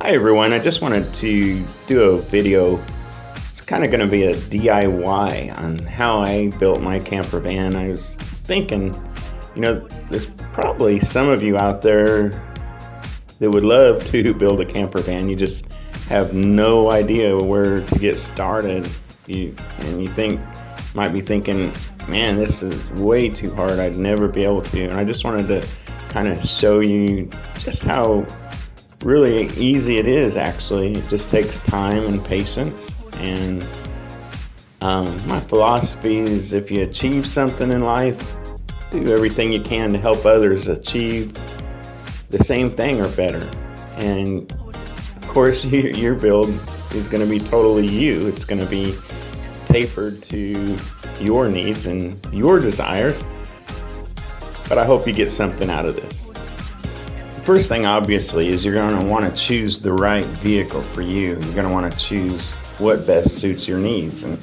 Hi everyone, I just wanted to do a video. It's kind of going to be a DIY on how I built my camper van. I was thinking, there's probably some of you out there that would love to build a camper van. You just have no idea where to get started. You might be thinking, man, this is way too hard. I'd never be able to. And I just wanted to kind of show you just how really easy it is. Actually, it just takes time and patience. And my philosophy is, if you achieve something in life, do everything you can to help others achieve the same thing or better. And of course, your build is going to be totally you. It's going to be tapered to your needs and your desires. But I hope you get something out of this. First thing, obviously, is you're going to want to choose the right vehicle for you. You're going to want to choose what best suits your needs. And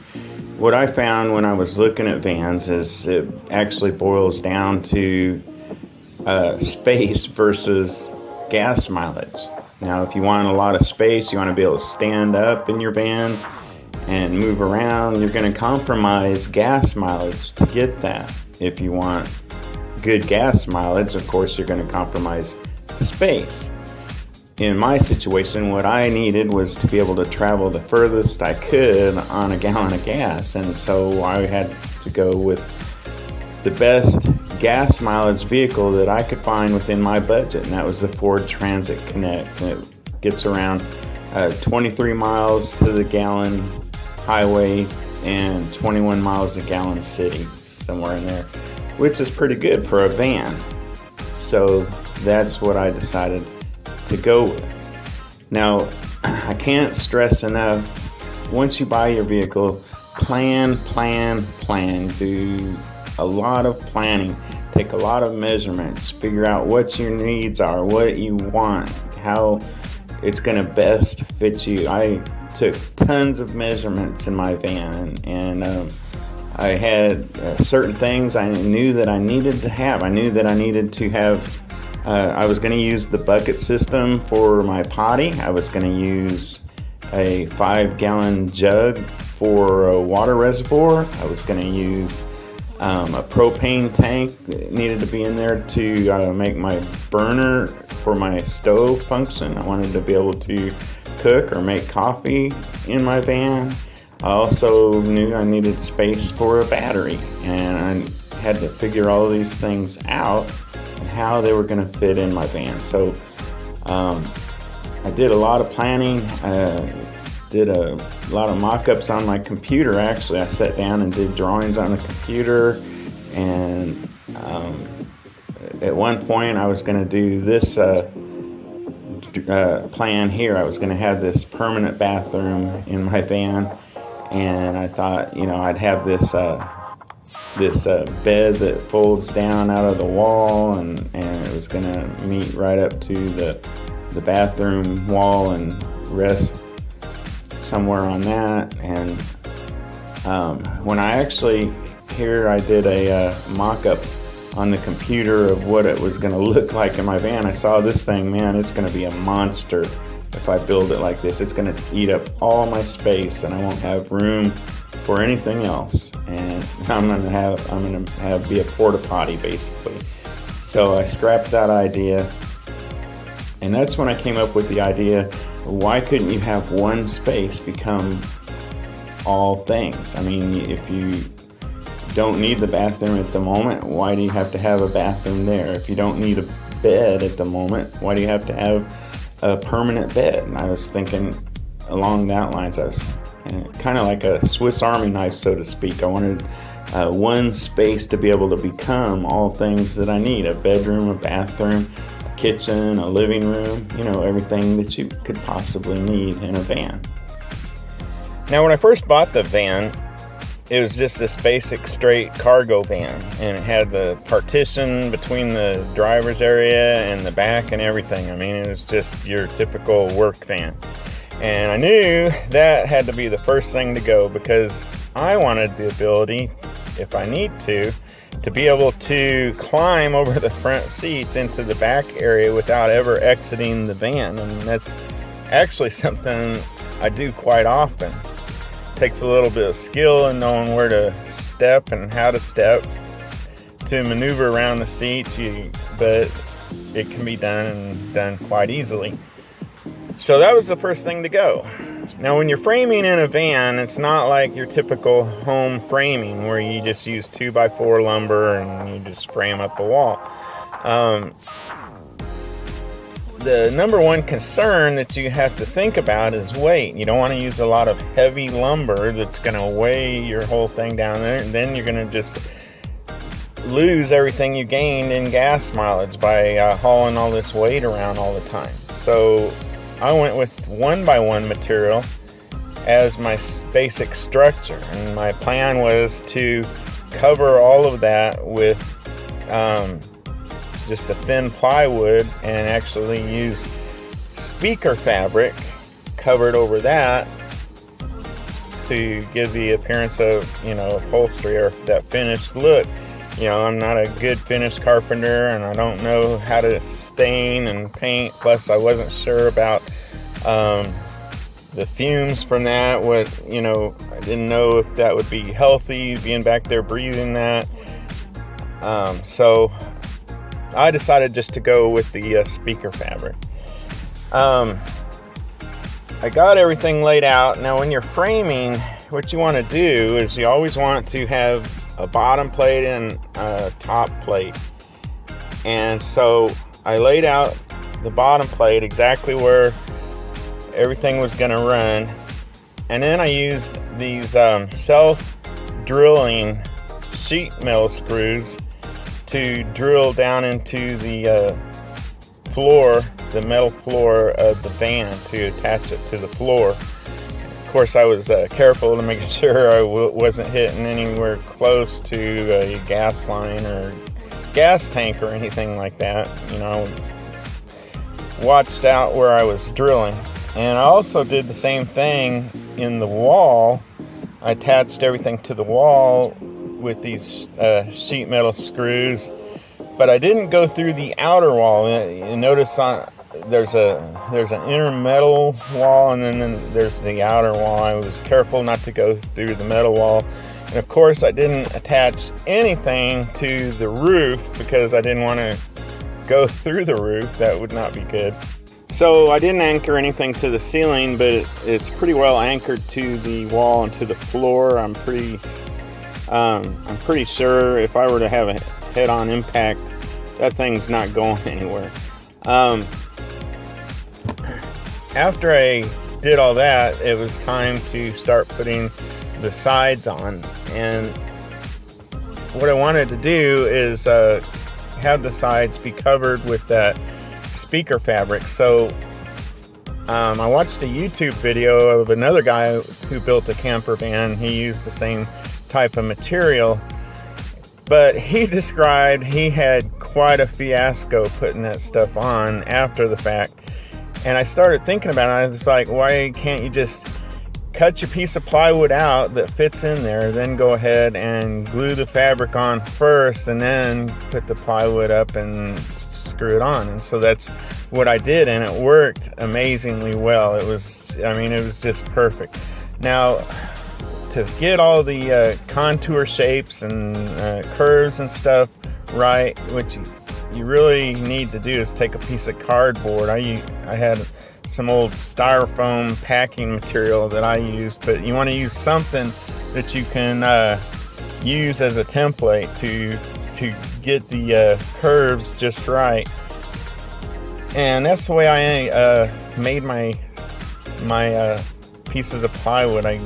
what I found when I was looking at vans is it actually boils down to space versus gas mileage. Now, if you want a lot of space, you want to be able to stand up in your van and move around, you're going to compromise gas mileage to get that. If you want good gas mileage, of course, you're going to compromise space. In my situation, what I needed was to be able to travel the furthest I could on a gallon of gas, and so I had to go with the best gas mileage vehicle that I could find within my budget, and that was the Ford Transit Connect. And it gets around 23 miles to the gallon highway and 21 miles a gallon city, somewhere in there, which is pretty good for a van. So that's what I decided to go with. Now, I can't stress enough, once you buy your vehicle, plan. Do a lot of planning. Take a lot of measurements. Figure out what your needs are, what you want, how it's going to best fit you. I took tons of measurements in my van, and I had certain things I knew that I needed to have. I knew that I needed to have I was going to use the bucket system for my potty. I was going to use a 5-gallon jug for a water reservoir. I was going to use a propane tank that needed to be in there to make my burner for my stove function. I wanted to be able to cook or make coffee in my van. I also knew I needed space for a battery, and I had to figure all of these things out and how they were going to fit in my van. So I did a lot of planning, did a lot of mock-ups on my computer. Actually, I sat down and did drawings on the computer, and at one point I was going to do this plan here. I was going to have this permanent bathroom in my van, and I thought, I'd have this bed that folds down out of the wall, and it was going to meet right up to the bathroom wall and rest somewhere on that. And when I actually I did a mock-up on the computer of what it was going to look like in my van, I saw this thing. Man, it's going to be a monster if I build it like this. It's going to eat up all my space, and I won't have room for anything else, and I'm gonna be a porta potty basically. So I scrapped that idea, and that's when I came up with the idea: why couldn't you have one space become all things? I mean, if you don't need the bathroom at the moment, why do you have to have a bathroom there? If you don't need a bed at the moment, why do you have to have a permanent bed? And I was thinking along that lines. I was kind of like a Swiss Army knife, so to speak. I wanted one space to be able to become all things that I need: a bedroom, a bathroom, a kitchen, a living room, everything that you could possibly need in a van. Now, when I first bought the van, it was just this basic straight cargo van, and it had the partition between the driver's area and the back and everything. I mean, it was just your typical work van. And I knew that had to be the first thing to go, because I wanted the ability, if I need to be able to climb over the front seats into the back area without ever exiting the van. And that's actually something I do quite often. Takes a little bit of skill in knowing where to step and how to step to maneuver around the seats, but it can be done and done quite easily. So that was the first thing to go. Now when you're framing in a van, it's not like your typical home framing where you just use 2x4 lumber and you just frame up a wall. The number one concern that you have to think about is weight. You don't want to use a lot of heavy lumber that's going to weigh your whole thing down there, and then you're going to just lose everything you gained in gas mileage by hauling all this weight around all the time. So I went with 1x1 material as my basic structure, and my plan was to cover all of that with just a thin plywood and actually use speaker fabric covered over that to give the appearance of, upholstery or that finished look. I'm not a good finished carpenter, and I don't know how to stain and paint. Plus, I wasn't sure about the fumes from that. I didn't know if that would be healthy, being back there breathing that. So I decided just to go with the speaker fabric. I got everything laid out. Now, when you're framing, what you want to do is you always want to have a bottom plate and a top plate. And so I laid out the bottom plate exactly where everything was going to run. And then I used these self-drilling sheet metal screws to drill down into the floor, the metal floor of the van, to attach it to the floor. Of course, I was careful to make sure I wasn't hitting anywhere close to a gas line or gas tank or anything like that. I watched out where I was drilling. And I also did the same thing in the wall. I attached everything to the wall with these sheet metal screws, but I didn't go through the outer wall. You notice there's an inner metal wall, and then there's the outer wall. I was careful not to go through the metal wall, and of course I didn't attach anything to the roof because I didn't want to go through the roof. That would not be good. So I didn't anchor anything to the ceiling, but it's pretty well anchored to the wall and to the floor. I'm pretty sure if I were to have a head-on impact, that thing's not going anywhere. After I did all that, it was time to start putting the sides on. And what I wanted to do is have the sides be covered with that speaker fabric. So I watched a YouTube video of another guy who built a camper van. He used the same type of material, but he described he had quite a fiasco putting that stuff on after the fact. And I started thinking about it. I was like, why can't you just cut your piece of plywood out that fits in there, then go ahead and glue the fabric on first, and then put the plywood up and screw it on? And so that's what I did, and it worked amazingly well. It was just perfect. Now, to get all the contour shapes and curves and stuff right, what you really need to do is take a piece of cardboard. I had some old styrofoam packing material that I used, but you want to use something that you can use as a template to get the curves just right. And that's the way I made my pieces of plywood. I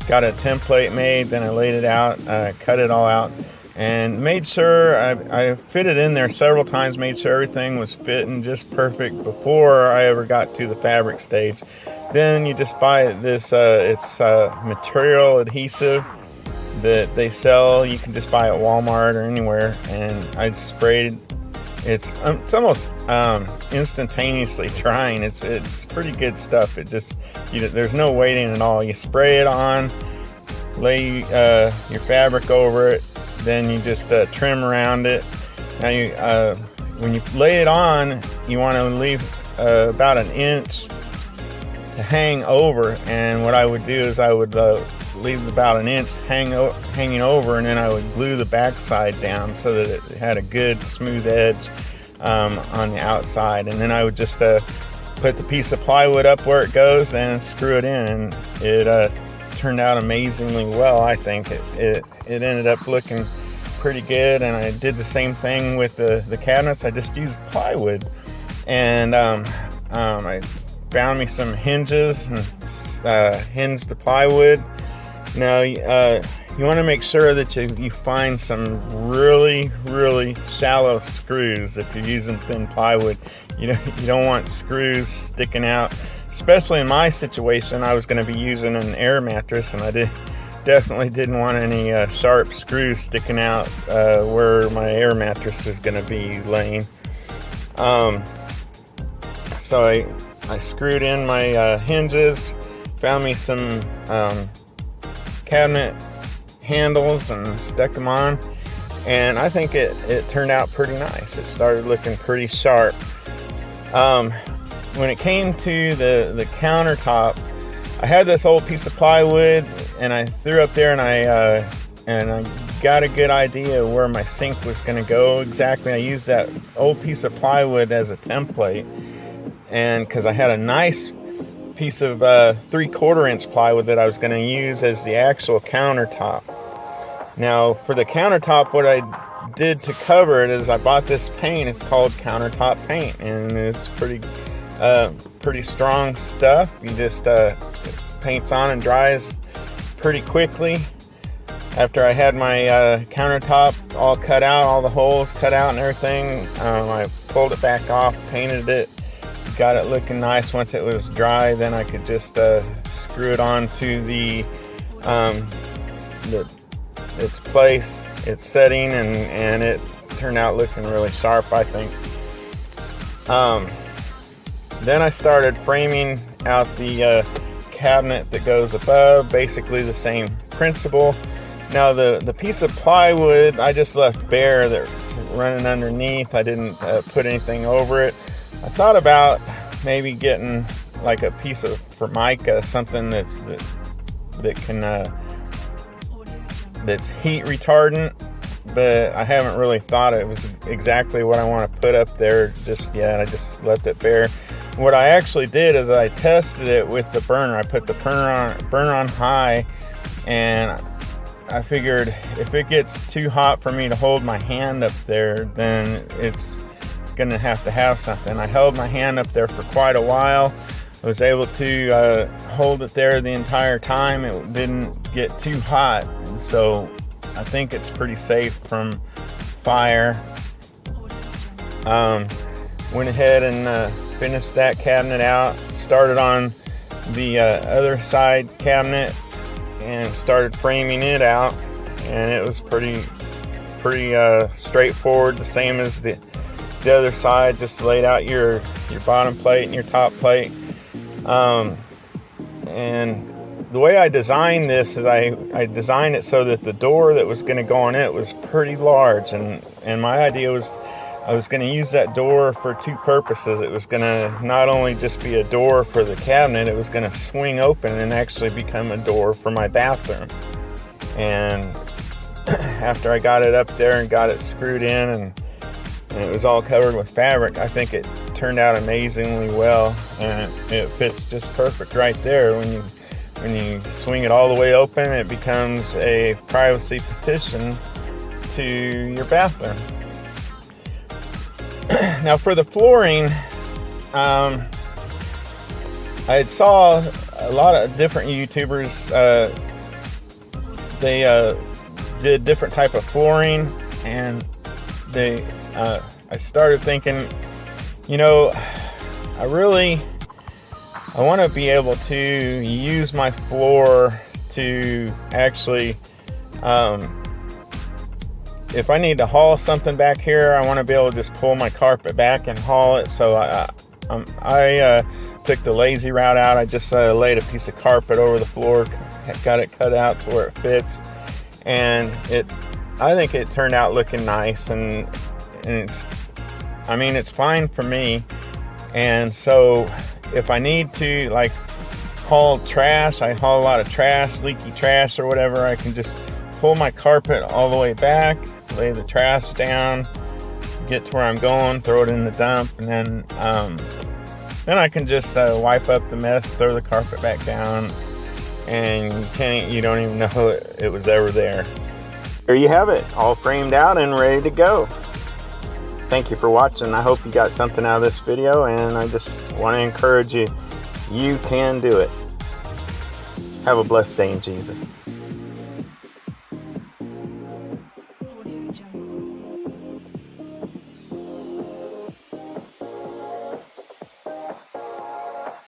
got a template made, then I laid it out, cut it all out, and made sure I fit it in there several times, made sure everything was fitting just perfect before I ever got to the fabric stage. Then you just buy this, it's material adhesive that they sell. You can just buy at Walmart or anywhere, and I sprayed. It's almost instantaneously drying. It's pretty good stuff. It just, there's no waiting at all. You spray it on, lay your fabric over it, then you just trim around it. Now when you lay it on, you want to leave about an inch to hang over, and what I would do is I would leave about an inch hanging over, and then I would glue the backside down so that it had a good smooth edge on the outside, and then I would just put the piece of plywood up where it goes and screw it in, and it turned out amazingly well. I think it ended up looking pretty good, and I did the same thing with the cabinets. I just used plywood, and I found me some hinges and hinged the plywood. Now you want to make sure that you find some really shallow screws if you're using thin plywood. You don't want screws sticking out, especially in my situation. I was going to be using an air mattress, and I definitely didn't want any sharp screws sticking out where my air mattress is going to be laying. So I screwed in my hinges, found me some cabinet handles and stuck them on, and I think it turned out pretty nice. It started looking pretty sharp. When it came to the countertop, I had this old piece of plywood, and I threw up there, and I got a good idea where my sink was going to go exactly. I used that old piece of plywood as a template, and because I had a nice piece of 3/4 inch plywood that I was going to use as the actual countertop. Now for the countertop, what I did to cover it is I bought this paint. It's called countertop paint, and it's pretty strong stuff. You just paints on and dries pretty quickly. After I had my countertop all cut out, all the holes cut out and everything, I pulled it back off, painted it, got it looking nice. Once it was dry, then I could just screw it on to its place, its setting, and it turned out looking really sharp, I think. Then I started framing out the cabinet that goes above, basically the same principle. Now the piece of plywood I just left bare that's running underneath. I didn't put anything over it. I thought about maybe getting like a piece of Formica, something that's heat retardant, but I haven't really thought it was exactly what I want to put up there just yet. I just left it bare. What I actually did is I tested it with the burner. I put the burner on high, and I figured if it gets too hot for me to hold my hand up there, then it's gonna have to have something. I held my hand up there for quite a while. I was able to hold it there the entire time. It didn't get too hot, and so I think it's pretty safe from fire. Went ahead and finished that cabinet out, started on the other side cabinet and started framing it out, and it was pretty straightforward, the same as the other side. Just laid out your bottom plate and your top plate, and the way I designed this is I designed it so that the door that was going to go on it was pretty large, and my idea was I was going to use that door for two purposes. It was going to not only just be a door for the cabinet, it was going to swing open and actually become a door for my bathroom. And after I got it up there and got it screwed in and it was all covered with fabric, I think it turned out amazingly well, and it fits just perfect right there. When you swing it all the way open, it becomes a privacy partition to your bathroom. Now for the flooring, I had saw a lot of different YouTubers. They did different type of flooring, and I started thinking, I want to be able to use my floor to actually, if I need to haul something back here, I want to be able to just pull my carpet back and haul it. So I took the lazy route out. I just laid a piece of carpet over the floor, got it cut out to where it fits, and I think it turned out looking nice, and it's fine for me. And so if I need to, like haul trash, I haul a lot of trash, leaky trash or whatever, I can just pull my carpet all the way back, lay the trash down, get to where I'm going, throw it in the dump, and then I can just wipe up the mess, throw the carpet back down, and you don't even know it was ever there. There you have it, all framed out and ready to go. Thank you for watching. I hope you got something out of this video, and I just want to encourage you, you can do it. Have a blessed day in Jesus.